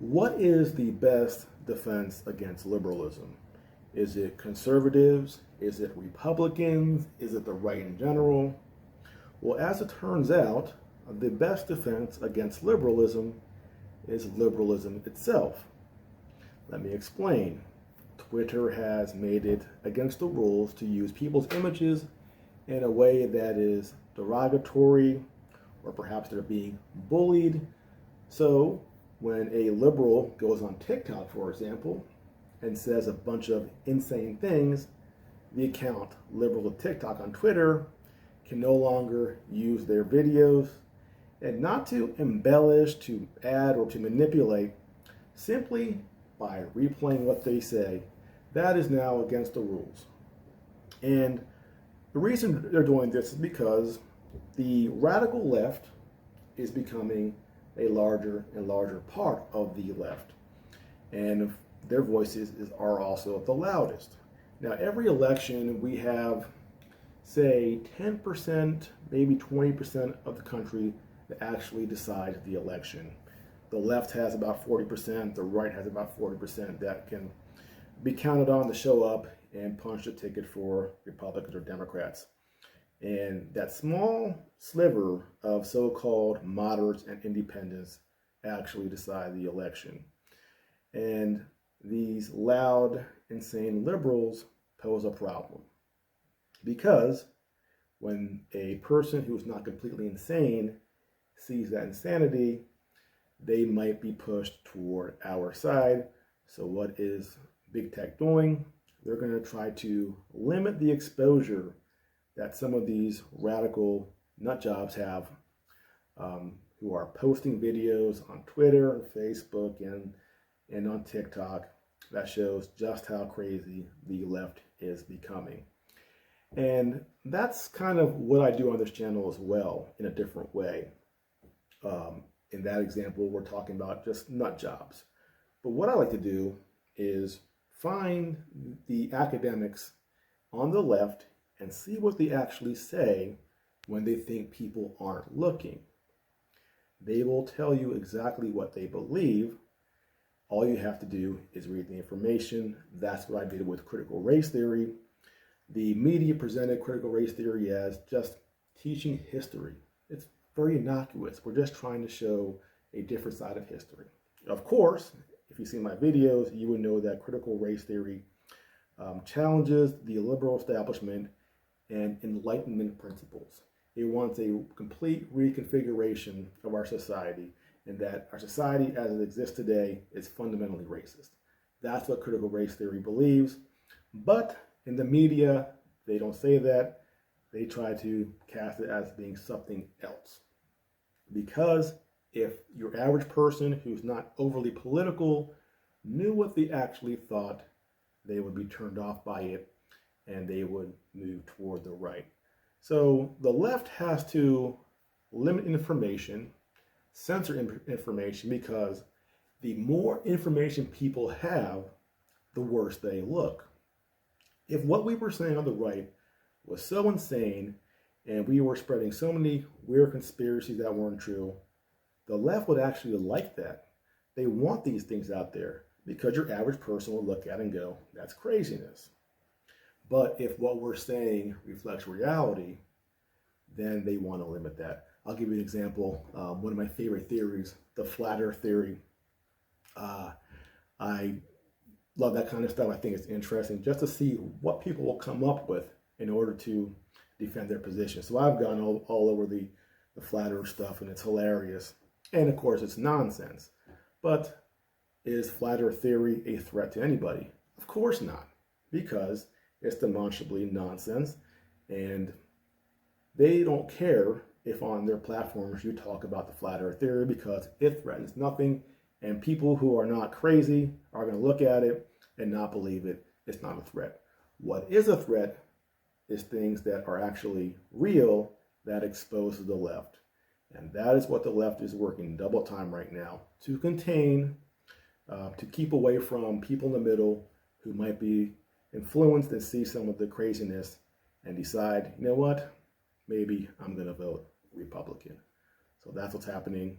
What is the best defense against liberalism? Is it conservatives? Is it Republicans? Is it the right in general? Well, as it turns out, the best defense against liberalism is liberalism itself. Let me explain. Twitter has made it against the rules to use people's images in a way that is derogatory, or perhaps they're being bullied. So when a liberal goes on TikTok, for example, and says a bunch of insane things, the account Liberal of TikTok on Twitter can no longer use their videos, and not to embellish, to add, or to manipulate, simply by replaying what they say. That is now against the rules. And the reason they're doing this is because the radical left is becoming a larger and larger part of the left. And their voices are also the loudest. Now, every election we have, say, 10%, maybe 20% of the country that actually decides the election. The left has about 40%, the right has about 40% that can be counted on to show up and punch the ticket for Republicans or Democrats. And that small sliver of so-called moderates and independents actually decide the election. And these loud, insane liberals pose a problem. Because when a person who's not completely insane sees that insanity, they might be pushed toward our side. So what is big tech doing? They're going to try to limit the exposure that some of these radical nut jobs have, who are posting videos on Twitter and Facebook and on TikTok that shows just how crazy the left is becoming. And that's kind of what I do on this channel as well, in a different way. In that example, we're talking about just nut jobs. But what I like to do is find the academics on the left and see what they actually say when they think people aren't looking. They will tell you exactly what they believe. All you have to do is read the information. That's what I did with critical race theory. The media presented critical race theory as just teaching history. It's very innocuous. We're just trying to show a different side of history. Of course, if you see my videos, you would know that critical race theory challenges the liberal establishment and Enlightenment principles. It wants a complete reconfiguration of our society, and that our society as it exists today is fundamentally racist. That's what critical race theory believes. But in the media, they don't say that. They try to cast it as being something else. Because if your average person who's not overly political knew what they actually thought, they would be turned off by it and they would move toward the right. So the left has to limit information, censor information, because the more information people have, the worse they look. If what we were saying on the right was so insane and we were spreading so many weird conspiracies that weren't true, the left would actually like that. They want these things out there because your average person will look at it and go, that's craziness. But if what we're saying reflects reality, then they want to limit that. I'll give you an example. One of my favorite theories, the flat earth theory. I love that kind of stuff. I think it's interesting just to see what people will come up with in order to defend their position. So I've gone all over the flat earth stuff, and it's hilarious. And of course, it's nonsense. But is flat earth theory a threat to anybody? Of course not, because it's demonstrably nonsense. And they don't care if on their platforms you talk about the flat earth theory, because it threatens nothing. And people who are not crazy are going to look at it and not believe it. It's not a threat. What is a threat is things that are actually real that expose the left. And that is what the left is working double time right now to contain, to keep away from people in the middle who might be influenced and see some of the craziness and decide, you know what, maybe I'm going to vote Republican. So that's what's happening.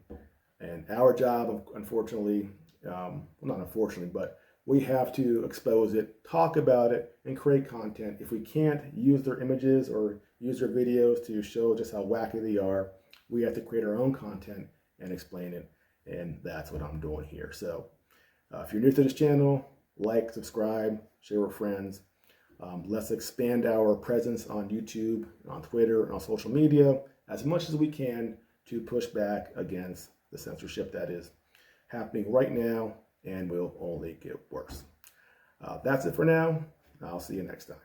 And our job, unfortunately, well, not unfortunately, but we have to expose it, talk about it, and create content. If we can't use their images or use their videos to show just how wacky they are, we have to create our own content and explain it. And that's what I'm doing here. So if you're new to this channel, like, subscribe, share with friends. Let's expand our presence on YouTube, on Twitter, and on social media as much as we can to push back against the censorship that is happening right now and will only get worse. That's it for now. I'll see you next time.